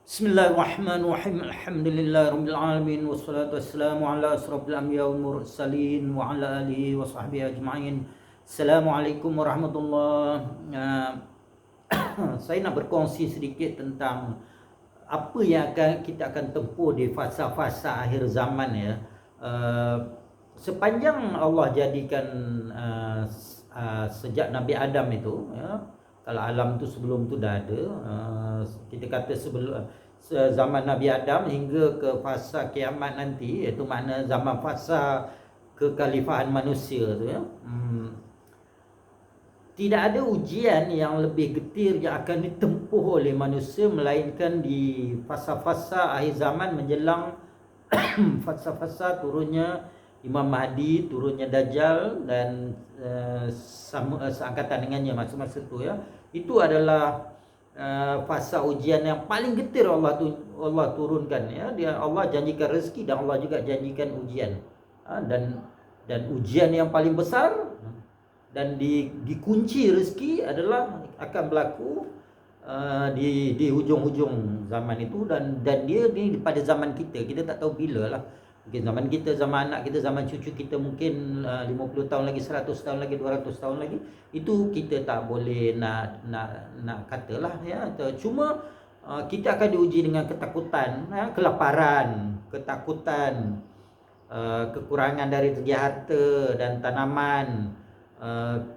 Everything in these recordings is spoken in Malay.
Bismillahirrahmanirrahim. Alhamdulillahirabbil alamin wassalatu wassalamu ala asrofil anbiya wal mursalin wa ala alihi wa sahbihi ajma'in. Assalamualaikum warahmatullahi. Saya nak berkongsi sedikit tentang apa yang kita akan tempuh di fasa-fasa akhir zaman ya. Sepanjang Allah jadikan sejak Nabi Adam itu ya, kalau alam tu sebelum tu dah ada, kita kata sebelum zaman Nabi Adam hingga ke fasa kiamat nanti, iaitu makna zaman fasa kekhalifahan manusia tu ya. Tidak ada ujian yang lebih getir yang akan ditempuh oleh manusia melainkan di fasa-fasa akhir zaman menjelang fasa-fasa turunnya Imam Mahdi, turunnya Dajjal dan seangkatan dengannya masa-masa tu ya. Itu adalah fasa ujian yang paling getir Allah turunkan ya. Allah janjikan rezeki dan Allah juga janjikan ujian. Dan ujian yang paling besar dan dikunci rezeki adalah akan berlaku di hujung-hujung zaman itu, dan dia ni pada zaman kita tak tahu bila lah. Mungkin zaman kita, zaman anak kita, zaman cucu kita, mungkin 50 tahun lagi, 100 tahun lagi, 200 tahun lagi. Itu kita tak boleh nak katalah ya. Cuma kita akan diuji dengan ketakutan, kelaparan, ketakutan, kekurangan dari segi harta dan tanaman,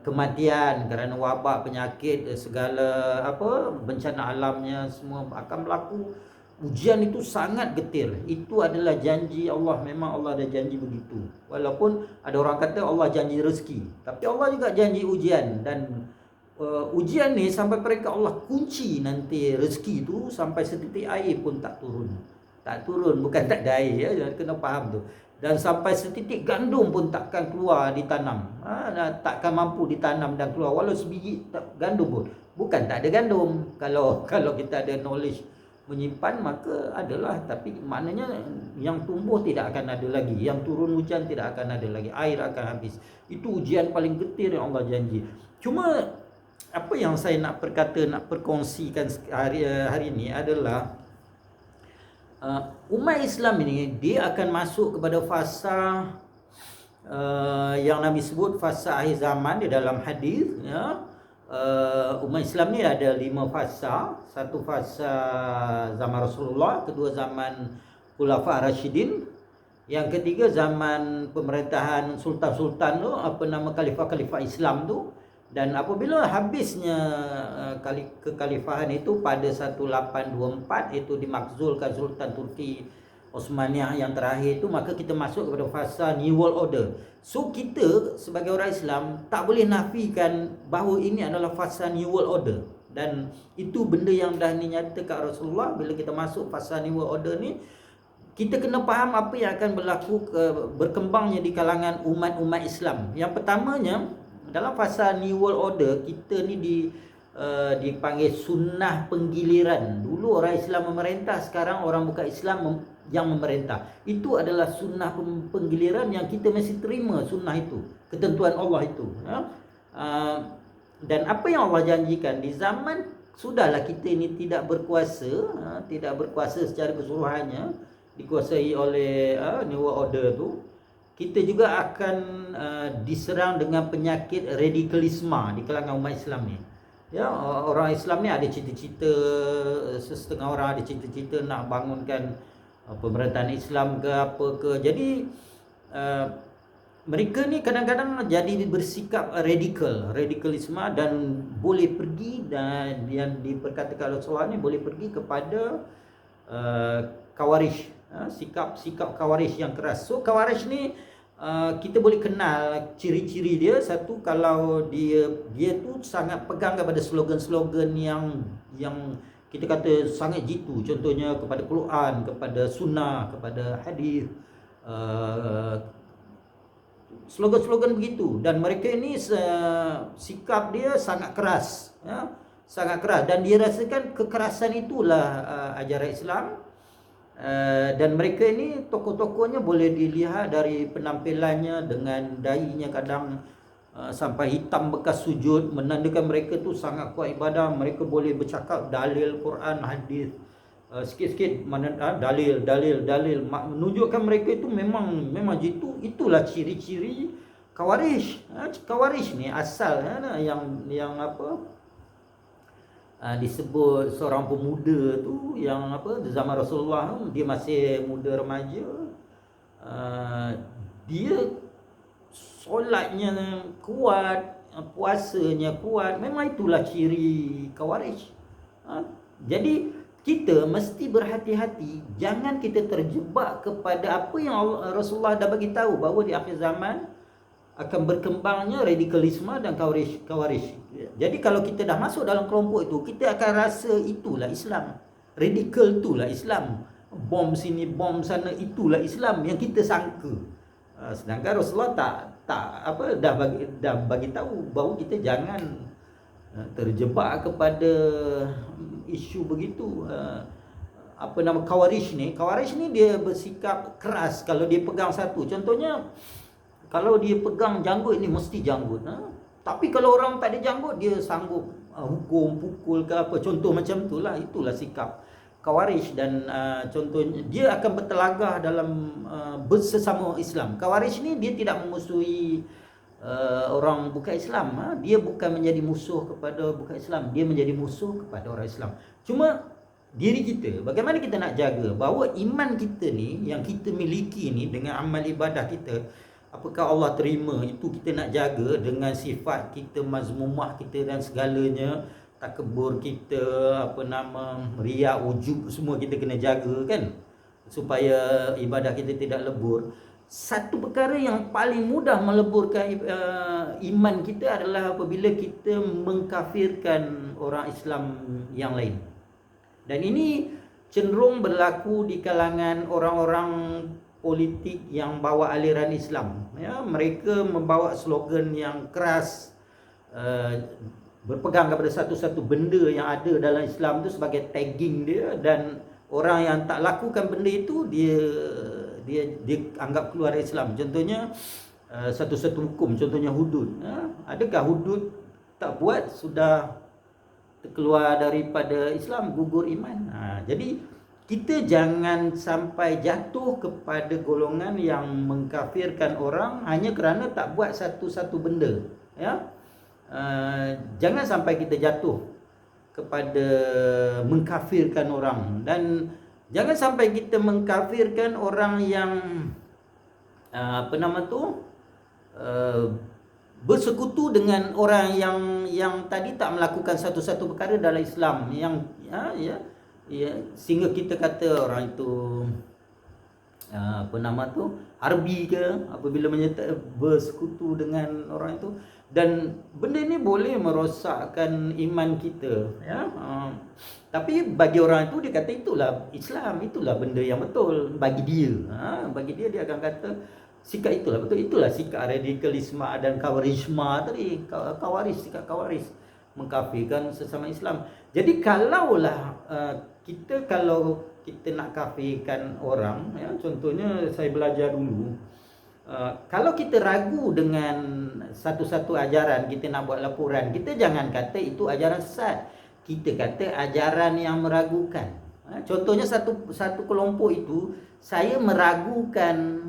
kematian kerana wabak, penyakit, segala bencana alamnya semua akan berlaku. Ujian itu sangat getir. Itu adalah janji Allah. Memang Allah ada janji begitu. Walaupun ada orang kata Allah janji rezeki, tapi Allah juga janji ujian. Dan ujian ni sampai mereka Allah kunci nanti rezeki tu sampai setitik air pun tak turun. Tak turun, bukan tak ada air ya, kena faham tu. Dan sampai setitik gandum pun takkan keluar ditanam. Takkan mampu ditanam dan keluar walau sebiji gandum pun. Bukan tak ada gandum. Kalau kita ada knowledge menyimpan maka adalah, tapi maknanya yang tumbuh tidak akan ada lagi, yang turun hujan tidak akan ada lagi, air akan habis. Itu ujian paling getir yang Allah janji. Cuma apa yang saya nak perkongsikan hari ini adalah umat Islam ini dia akan masuk kepada fasa yang Nabi sebut fasa akhir zaman di dalam hadis ya. Umat Islam ni ada 5 fasa. Satu fasa zaman Rasulullah, kedua zaman Khulafa Rasyidin, yang ketiga zaman pemerintahan sultan-sultan tu, khalifah-khalifah Islam tu. Dan apabila habisnya kekhalifahan itu pada 1824, itu dimakzulkan Sultan Turki Osmaniyah yang terakhir itu, maka kita masuk kepada fasa New World Order. So kita sebagai orang Islam tak boleh nafikan bahawa ini adalah fasa New World Order. Dan itu benda yang dah dinyatakan Rasulullah. Bila kita masuk fasa New World Order ni, kita kena faham apa yang akan berlaku berkembangnya di kalangan umat-umat Islam. Yang pertamanya, dalam fasa New World Order, kita ni dipanggil sunnah penggiliran. Dulu orang Islam memerintah, sekarang orang bukan Islam yang memerintah. Itu adalah sunnah penggiliran yang kita mesti terima sunnah itu, ketentuan Allah itu ya. Dan apa yang Allah janjikan di zaman sudahlah kita ini tidak berkuasa secara keseluruhannya, dikuasai oleh New World Order tu, kita juga akan diserang dengan penyakit radikalisme di kalangan umat Islam ni. Ya, orang Islam ni ada cita-cita, setengah orang ada cita-cita nak bangunkan pemerintahan Islam ke apa ke. Jadi mereka ni kadang-kadang jadi bersikap radikalisme dan boleh pergi, dan yang diperkatakan Rasulullah ni boleh pergi kepada Khawarij, sikap Khawarij yang keras. So Khawarij ni kita boleh kenal ciri-ciri dia. Satu, kalau dia tu sangat pegang kepada slogan-slogan yang kita kata sangat jitu, contohnya kepada Quran, kepada sunnah, kepada hadis, slogan-slogan begitu. Dan mereka ini sikap dia sangat keras ya, sangat keras, dan dia rasakan kekerasan itulah ajaran Islam. Dan mereka ini tokoh-tokohnya boleh dilihat dari penampilannya, dengan dahinya kadang sampai hitam bekas sujud, menandakan mereka tu sangat kuat ibadah. Mereka boleh bercakap dalil Quran, hadis, sikit-sikit dalil menunjukkan mereka itu memang itulah ciri-ciri Khawarij. Khawarij ni asal yang apa disebut seorang pemuda tu yang apa zaman Rasulullah, dia masih muda remaja, dia solatnya kuat, puasanya kuat. Memang itulah ciri Khawarij. Jadi kita mesti berhati-hati, jangan kita terjebak kepada apa yang Rasulullah dah bagi tahu, bahawa di akhir zaman akan berkembangnya radikalisme dan Khawarij. Jadi kalau kita dah masuk dalam kelompok itu, kita akan rasa itulah Islam. Radikal itulah Islam. Bom sini, bom sana, itulah Islam yang kita sangka. Sedangkan Rasulullah dah bagi tahu bahawa kita jangan terjebak kepada isu begitu. Khawarij ni dia bersikap keras kalau dia pegang satu. Contohnya, kalau dia pegang janggut ni mesti janggut. Tapi kalau orang tak ada janggut, dia sanggup hukum, pukul ke apa. Contoh macam itulah. Itulah sikap Khawarij. Dan contohnya, dia akan bertelagah dalam bersesama Islam. Khawarij ni dia tidak memusuhi orang bukan Islam. Dia bukan menjadi musuh kepada bukan Islam, dia menjadi musuh kepada orang Islam. Cuma diri kita, bagaimana kita nak jaga bahawa iman kita ni yang kita miliki ni dengan amal ibadah kita, apakah Allah terima, itu kita nak jaga dengan sifat kita, mazmumah kita dan segalanya, takabur kita, riak, ujub, semua kita kena jaga kan, supaya ibadah kita tidak lebur. Satu perkara yang paling mudah meleburkan iman kita adalah apabila kita mengkafirkan orang Islam yang lain. Dan ini cenderung berlaku di kalangan orang-orang politik yang bawa aliran Islam. Mereka membawa slogan yang keras, berpegang kepada satu-satu benda yang ada dalam Islam itu sebagai tagging dia, dan orang yang tak lakukan benda itu dia anggap keluar dari Islam. Contohnya satu-satu hukum, contohnya hudud. Adakah hudud tak buat sudah keluar daripada Islam, gugur iman? Jadi kita jangan sampai jatuh kepada golongan yang mengkafirkan orang hanya kerana tak buat satu-satu benda. Jangan sampai kita jatuh kepada mengkafirkan orang, dan jangan sampai kita mengkafirkan orang yang bersekutu dengan orang yang tadi tak melakukan satu-satu perkara dalam Islam, sehingga kita kata orang itu harbi ke apabila menyertai bersekutu dengan orang itu. Dan benda ni boleh merosakkan iman kita, tapi bagi orang itu, dia kata itulah Islam, itulah benda yang betul bagi dia. Bagi dia, dia akan kata sikap itulah betul, itulah sikap radikalisme dan Khawarijma tadi. Sikap Khawarij mengkafirkan sesama Islam. Jadi kalaulah kalau kita nak kafirkan orang, contohnya saya belajar dulu, kalau kita ragu dengan satu-satu ajaran, kita nak buat laporan, kita jangan kata itu ajaran sesat, kita kata ajaran yang meragukan. Contohnya satu kelompok itu, saya meragukan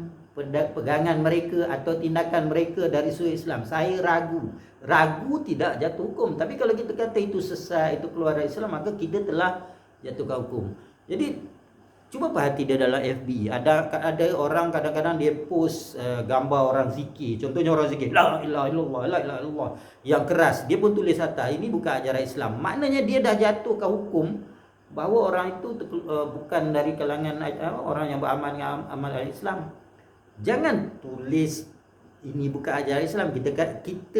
pegangan mereka atau tindakan mereka dari sudut Islam. Saya ragu tidak jatuh hukum. Tapi kalau kita kata itu sesat, itu keluar dari Islam, maka kita telah jatuhkan hukum. Jadi cuba perhati dia dalam FB, ada orang kadang-kadang dia post gambar orang zikir. Contohnya orang zikir la ilaha illallah, la ilaha illallah, yang keras, dia pun tulis atas ini bukan ajaran Islam. Maknanya dia dah jatuhkan hukum bahawa orang itu bukan dari kalangan orang yang beramal dengan amal Islam. Jangan tulis ini bukan ajaran Islam. Kita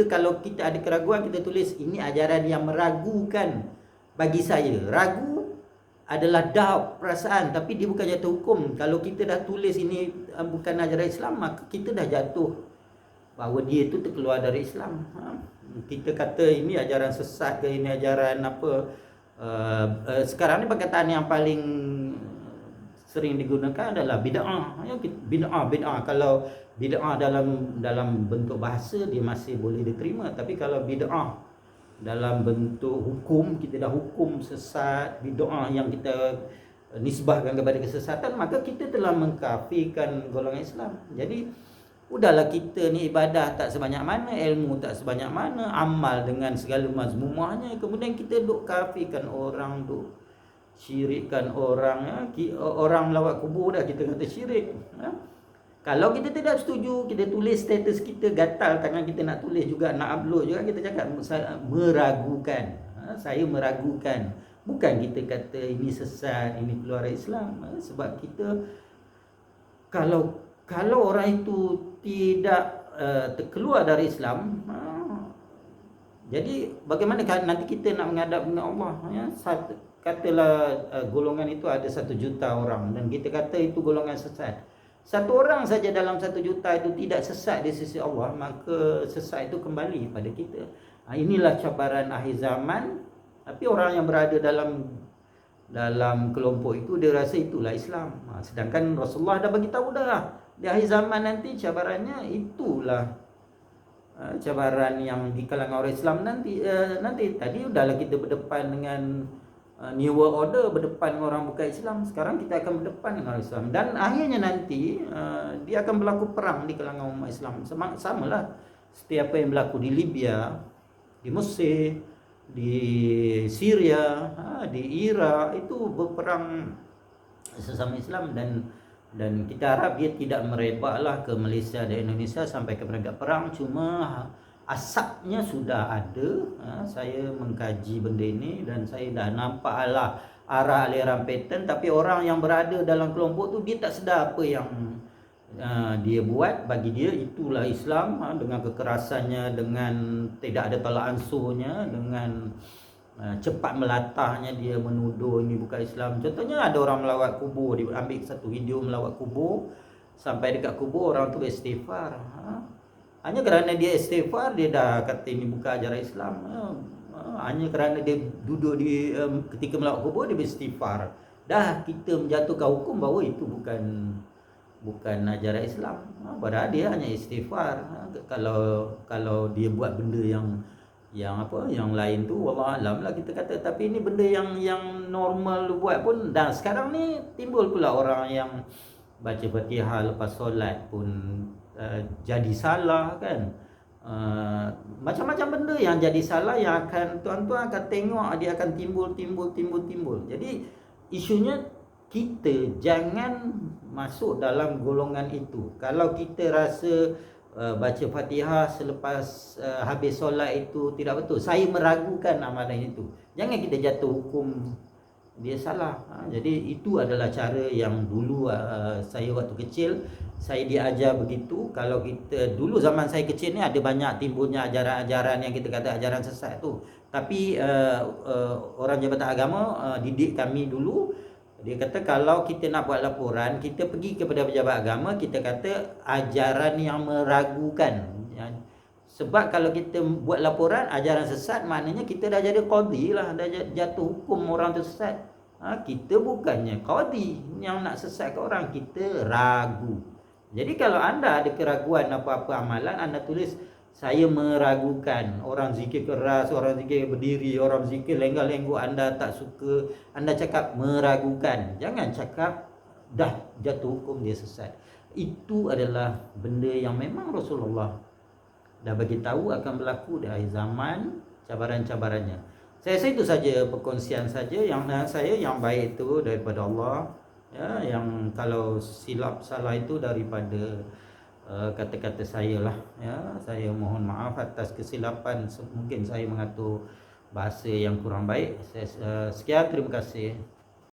kalau kita ada keraguan, kita tulis ini ajaran yang meragukan. Bagi saya, ragu adalah doubt, perasaan, tapi dia bukan jatuh hukum. Kalau kita dah tulis ini bukan ajaran Islam, maka kita dah jatuh bahawa dia itu terkeluar dari Islam. Kita kata ini ajaran sesat ke, ini ajaran apa. Sekarang ni perkataan yang paling sering digunakan adalah bid'ah. Bid'ah. Kalau bid'ah dalam bentuk bahasa dia masih boleh diterima, tapi kalau bid'ah dalam bentuk hukum, kita dah hukum sesat, bid'ah yang kita nisbahkan kepada kesesatan, maka kita telah mengkafirkan golongan Islam. Jadi udahlah, kita ni ibadah tak sebanyak mana, ilmu tak sebanyak mana, amal dengan segala mazmumahnya, kemudian kita duk kafirkan orang, duk syirikkan orang, ya. Orang melawat kubur dah kita kata syirik, ya. Kalau kita tidak setuju, kita tulis status kita, gatal tangan kita nak tulis juga, nak upload juga, kita cakap meragukan, saya meragukan. Bukan kita kata ini sesat, ini keluar Islam, sebab kita kalau orang itu tidak terkeluar dari Islam, jadi bagaimana nanti kita nak menghadap dengan Allah, ya? Katalah golongan itu ada 1 juta orang, dan kita kata itu golongan sesat. 1 orang saja dalam 1 juta itu tidak sesat di sisi Allah, maka sesat itu kembali pada kita. Inilah cabaran akhir zaman. Tapi orang yang berada dalam kelompok itu, dia rasa itulah Islam. Sedangkan Rasulullah dah bagi tahu dah, di akhir zaman nanti cabarannya itulah cabaran yang di kalangan orang Islam nanti. Tadi udahlah kita berdepan dengan New World Order, berdepan dengan orang bukan Islam. Sekarang kita akan berdepan dengan orang Islam, dan akhirnya nanti dia akan berlaku perang di kalangan umat Islam. Samalah seperti apa yang berlaku di Libya, di Mesir, di Syria, di Iraq, itu berperang sesama Islam, dan kita harap dia tidak merebaklah ke Malaysia dan Indonesia sampai ke peringkat perang. Cuma asapnya sudah ada. Saya mengkaji benda ini dan saya dah nampak arah aliran pattern, tapi orang yang berada dalam kelompok tu dia tak sedar apa yang dia buat. Bagi dia itulah Islam, dengan kekerasannya, dengan tidak ada tolak ansurnya, dengan cepat melatahnya dia menuduh ini bukan Islam. Contohnya ada orang melawat kubur, dia ambil satu video melawat kubur, sampai dekat kubur orang tu beristighfar. Hanya kerana dia istighfar, dia dah kata ini bukan ajaran Islam. Hanya kerana dia duduk di ketika melawat kubur dia beristighfar, dah kita menjatuhkan hukum bahawa itu bukan ajaran Islam. Padahal dia hanya istighfar. Kalau dia buat benda yang lain tu, wallah alam lah kita kata. Tapi ini benda yang normal buat pun, dan sekarang ni timbul pula orang yang baca Fatihah lepas solat pun jadi salah, kan. Macam-macam benda yang jadi salah, yang akan tuan-tuan akan tengok dia akan timbul. Jadi isunya kita jangan masuk dalam golongan itu. Kalau kita rasa baca Fatihah selepas habis solat itu tidak betul, saya meragukan amalan itu, jangan kita jatuh hukum dia salah. Jadi itu adalah cara yang dulu saya waktu kecil saya diajar begitu. Kalau kita dulu zaman saya kecil ni ada banyak timbulnya ajaran-ajaran yang kita kata ajaran sesat tu. Tapi orang Jabatan Agama didik kami dulu. Dia kata kalau kita nak buat laporan, kita pergi kepada pejabat agama, kita kata ajaran yang meragukan. Sebab kalau kita buat laporan ajaran sesat, maknanya kita dah jadi qadi lah, dah jatuh hukum orang tu sesat. Kita bukannya qadi yang nak sesatkan orang, kita ragu. Jadi kalau anda ada keraguan apa-apa amalan, anda tulis saya meragukan. Orang zikir keras, orang zikir berdiri, orang zikir lenggak-lenggok, anda tak suka, anda cakap meragukan. Jangan cakap dah jatuh hukum dia sesat. Itu adalah benda yang memang Rasulullah dah bagi tahu akan berlaku di akhir zaman, cabaran-cabarannya. Saya rasa itu saja perkongsian saja yang saya yang baik itu daripada Allah, ya. Yang kalau silap salah itu daripada kata-kata saya lah, ya. Saya mohon maaf atas kesilapan, mungkin saya mengatur bahasa yang kurang baik. Sekian, terima kasih.